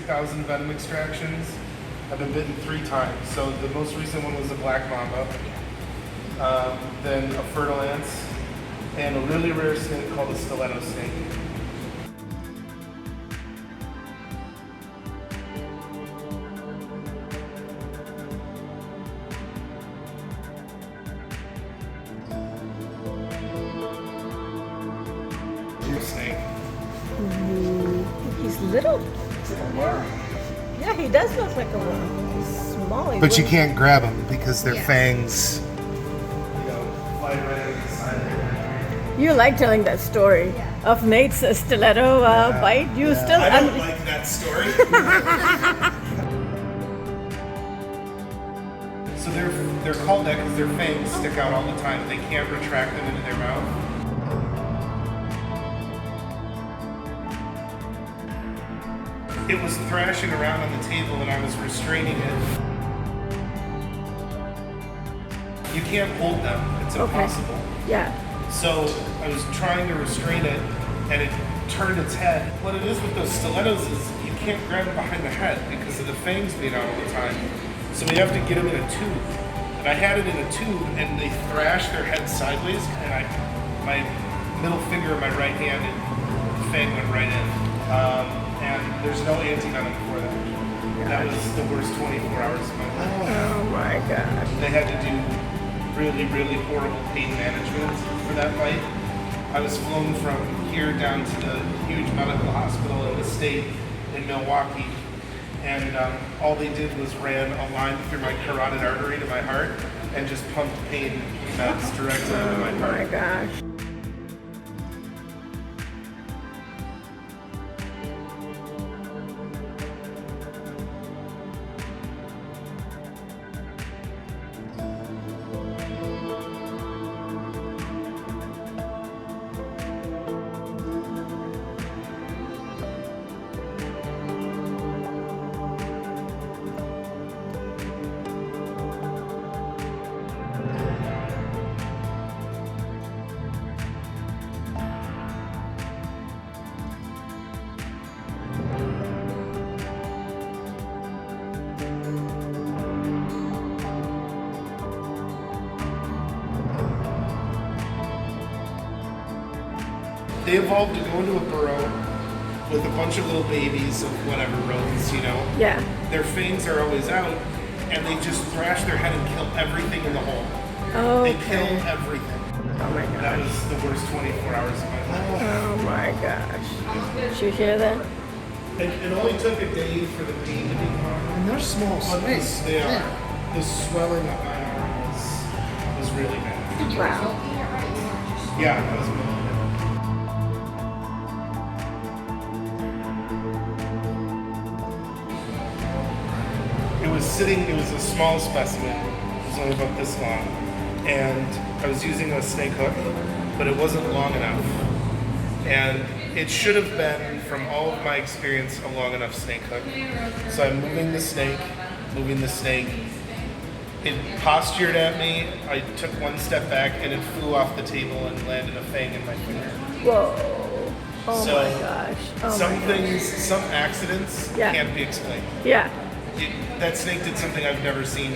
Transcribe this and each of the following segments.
2,000 venom extractions. I've been bitten 3 times. So the most recent one was a black mamba, then a fer-de-lance, and a really rare snake called a stiletto snake. Snake. He's little. Yeah, he does look like a little. He's small. But you can't grab them because their Yeah. fangs, fly right in the side. You like telling that story of Nate's stiletto bite. You still. I don't like that story. So they're called that because their fangs stick out all the time. They can't retract them into their mouth. It was thrashing around on the table and I was restraining it. You can't hold them. It's impossible. Yeah. So I was trying to restrain it and it turned its head. What it is with those stilettos is you can't grab it behind the head because of the fangs being out all the time. So we have to get them in a tube. And I had it in a tube and they thrashed their head sideways and my middle finger of my right hand and fang went right in. And there's no anti-venom for that. That was the worst 24 hours of my life. Oh my God. They had to do really, really horrible pain management for that bite. I was flown from here down to the huge medical hospital in the state in Milwaukee. And all they did was ran a line through my carotid artery to my heart and just pumped pain meds directly into my heart. Oh my gosh. They evolved to go into a burrow with a bunch of little babies of whatever rodents, you know. Yeah. Their fangs are always out, and they just thrash their head and kill everything in the hole. Oh. They kill everything. Oh my That gosh. was the worst 24 hours of my life. Oh my gosh. Did you hear that? It only took a day for the pain to be gone. And they're small snakes. They are. The swelling of my arm was really bad. Wow. Yeah, that was really bad. It was a small specimen. It was only about this long. And I was using a snake hook, but it wasn't long enough. And it should have been, from all of my experience, a long enough snake hook. So I'm moving the snake. It postured at me. I took one step back and it flew off the table and landed a fang in my finger. Whoa. Oh So, my gosh. Oh some my gosh. things, some accidents Yeah. can't be explained. Yeah. That snake did something I've never seen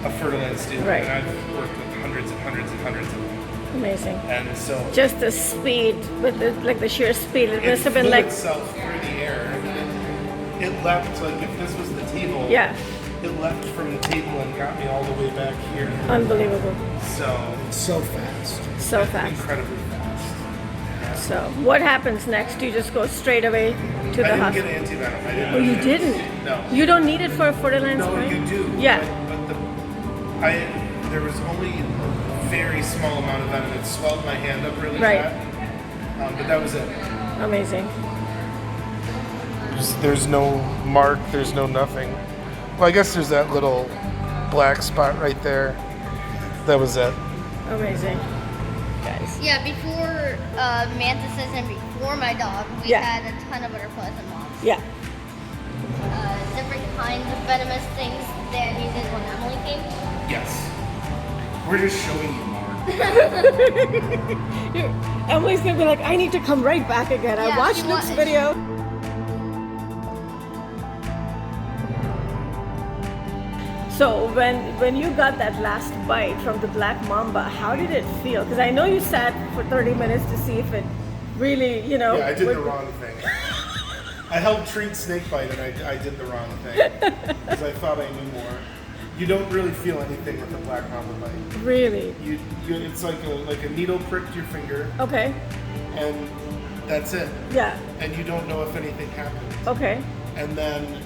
a fer-de-lance do. Right. And I've worked with hundreds and hundreds and hundreds of them. Amazing. And so Just the speed, with the sheer speed. It it must have been flew like, itself through the air. And it left, like if this was the table, yeah, it left from the table and got me all the way back here. unbelievable. So So fast. So fast. incredibly fast. So what happens next? You just go straight away to the I didn't hospital. get anti-venom. I didn't. Oh, you didn't? No. You don't need it for a fer-de-lance, No, right? you do. Yeah. But there was only a very small amount of venom. It swelled my hand up really Right. bad. But that was it. Amazing. There's no mark. There's no nothing. Well, I guess there's that little black spot right there. That was it. Amazing. Guys. Yeah, before mantises and before my dog, we Yeah. had a ton of butterflies and moths. Yeah. Different kinds of venomous things that you did when Emily came. Yes. We're just showing you more. Emily's gonna be like, I need to come right back again. I Yeah, watched she Luke's wa- video. So when you got that last bite from the black mamba, how did it feel? Because I know you sat for 30 minutes to see if it really, you know. Yeah, I did the wrong thing. I helped treat snake bite, and I did the wrong thing because I thought I knew more. You don't really feel anything with a black mamba bite. Really? It's like a needle pricked your finger, Okay. and that's it. Yeah. And you don't know if anything happened. Okay. And then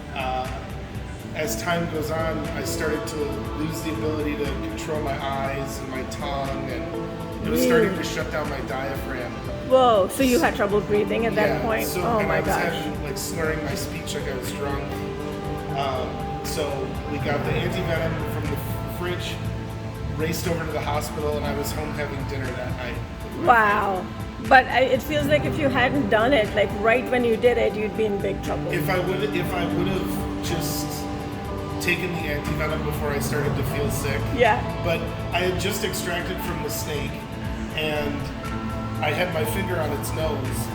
as time goes on, I started to lose the ability to control my eyes and my tongue, and it was starting to shut down my diaphragm. Whoa. So you had trouble breathing at that Yeah, point? so, Oh and my I was gosh. having, like, slurring my speech like I was drunk. So we got the anti-venom from the fridge, raced over to the hospital, and I was home having dinner that night. Wow. But it feels like if you hadn't done it, like right when you did it, you'd be in big trouble. If I would have just taken the anti-venom before I started to feel sick. Yeah. But I had just extracted from the snake, and I had my finger on its nose.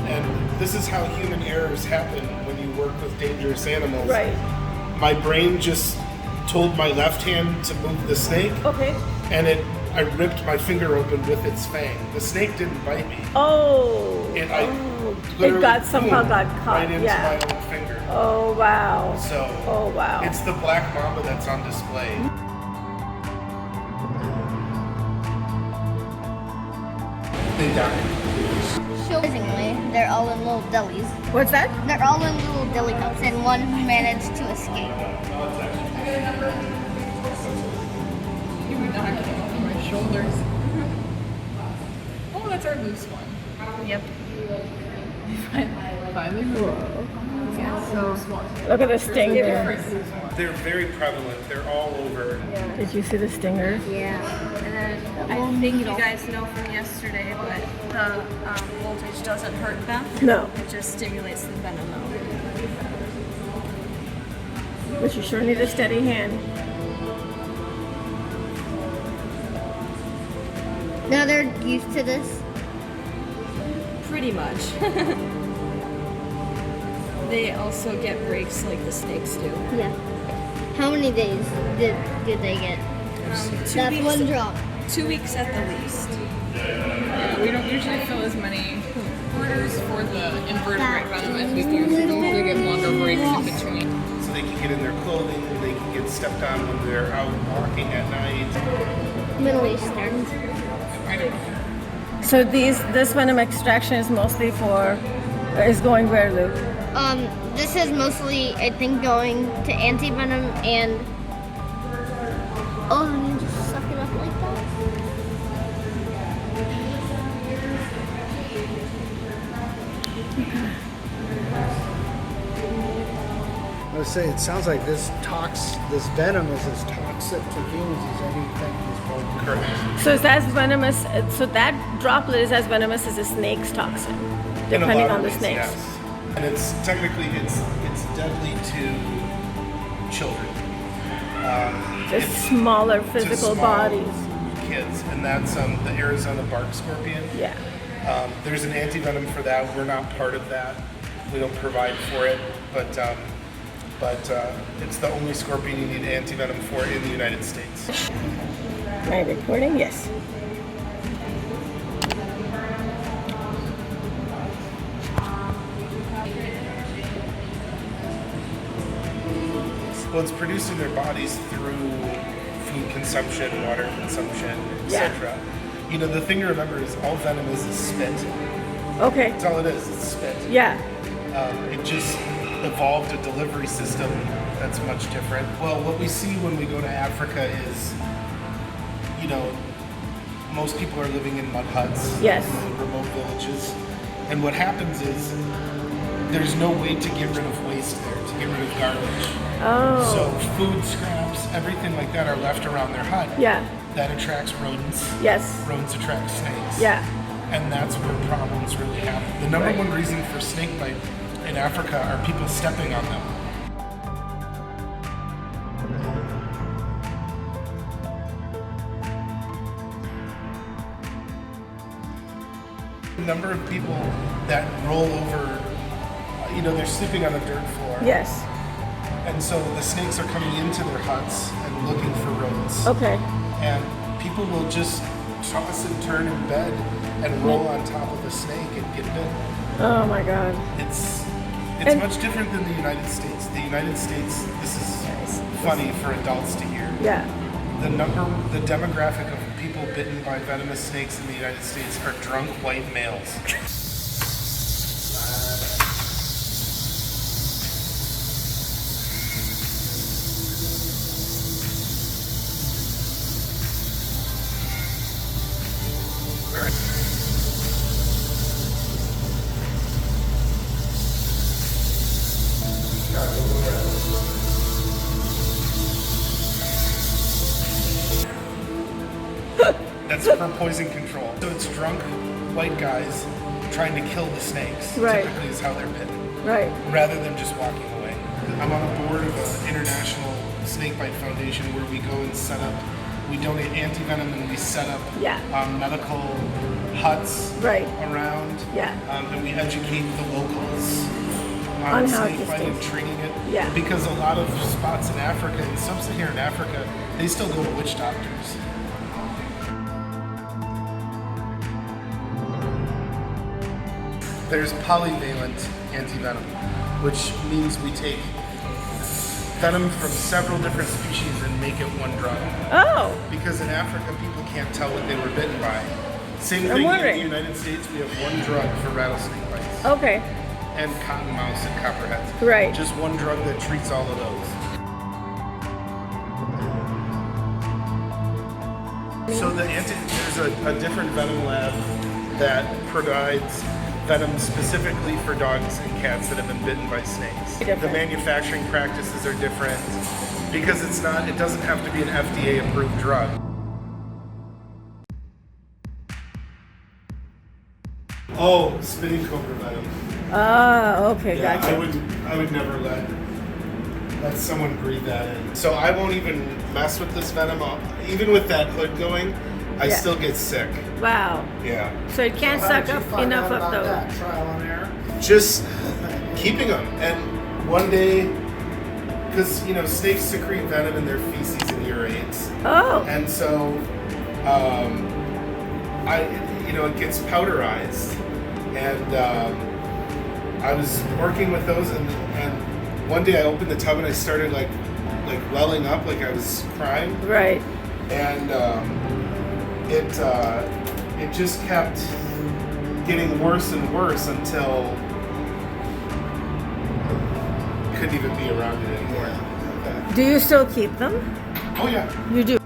And this is how human errors happen when you work with dangerous animals. Right. My brain just told my left hand to move the snake, Okay. and I ripped my finger open with its fang. The snake didn't bite me. Oh. It It somehow got caught. right into Yeah. my own finger. Oh wow. So Oh wow. it's the black mamba that's on display. They died. Surprisingly, they're all in little delis. What's that? They're all in little deli cups, and one managed to escape. You would not get it on my shoulders. Oh, that's our loose one. Yep. Finally moved. Yeah, so Look at the stinger. They're very prevalent. They're all over. Did you see the stinger? Yeah. And then I think you guys know from yesterday, but the voltage doesn't hurt them. No. It just stimulates the venom out. But you sure need a steady hand. Now they're used to this. Pretty much. They also get breaks like the snakes do. Yeah. How many days did they get? 2 That's weeks. one drop. 2 weeks at the least. Yeah, we don't usually fill as many orders for the invertebrate venom as we do. So they get longer breaks in between. So they can get in their clothing, they can get stepped on when they're out walking at night. Middle Eastern. I don't know. So this venom extraction is mostly is going where, Luke? This is mostly, I think, going to anti-venom and... Oh, and you just suck it up like that? I would say it sounds like this venom is as toxic to humans as anything is called. Correct. So it's as venomous. So that droplet is as venomous as a snake's toxin, In a depending lot on of the ways, snakes. yes. And it's technically it's deadly to children. Just It's smaller to physical small bodies. kids, and that's the Arizona bark scorpion. Yeah. There's an anti-venom for that. We're not part of that. We don't provide for it, but it's the only scorpion you need anti-venom for in the United States. Am I recording? Yes. Well, it's produced in their bodies through food consumption, water consumption, Yeah. etc. You know, the thing to remember is all venom is spit. Okay. That's all it is. It's spit. Yeah. It just evolved a delivery system that's much different. Well, what we see when we go to Africa is, you know, most people are living in mud huts, Yes. in remote villages, and what happens is there's no way to get rid of waste there, to get rid of garbage. Oh. So food scraps, everything like that are left around their hut. Yeah. That attracts rodents. Yes. Rodents attract snakes. Yeah. And that's where problems really happen. The number one reason for snake bite in Africa are people stepping on them. The number of people that roll over, you know, they're sleeping on the dirt floor. Yes. And so the snakes are coming into their huts and looking for rodents. Okay. And people will just toss and turn in bed and roll on top of a snake and get bit. Oh my God. It's And- much different than the United States. The United States, this is funny for adults to hear. Yeah. The demographic of people bitten by venomous snakes in the United States are drunk white males. That's for poison control. So it's drunk white guys trying to kill the snakes. Right. Typically is how they're bitten, Right. rather than just walking away. I'm on a board of an international snakebite foundation where we go and set up, we donate anti-venom and we set up Yeah. medical huts Right. around. Yeah. And we educate the locals On on how to snakebite and stay- treating it. Yeah. Because a lot of spots in Africa, in sub-Saharan Africa, they still go to witch doctors. There's polyvalent antivenom, which means we take venom from several different species and make it one drug. Oh. Because in Africa, people can't tell what they were bitten by. Same thing in wondering. the United States, we have one drug for rattlesnake bites Okay. and cottonmouths and copperheads. Right. Just one drug that treats all of those. So there's a different venom lab that provides venom specifically for dogs and cats that have been bitten by snakes. Different. The manufacturing practices are different because it doesn't have to be an FDA approved drug. Oh, spinning cobra venom. Ah, okay, Yeah, gotcha. I would never let someone breathe that in. So I won't even mess with this venom. Even with that hood going, I Yeah. still get sick. Wow. Yeah. So it can't How suck did you up find enough out of about those. that? Trial and error? Just keeping them. And one day, because snakes secrete venom in their feces and urates, Oh. and so it gets powderized, and I was working with those, and one day I opened the tub and I started like welling up, like I was crying, Right. and it just kept getting worse and worse until I couldn't even be around it anymore. Do you still keep them? Oh yeah. You do.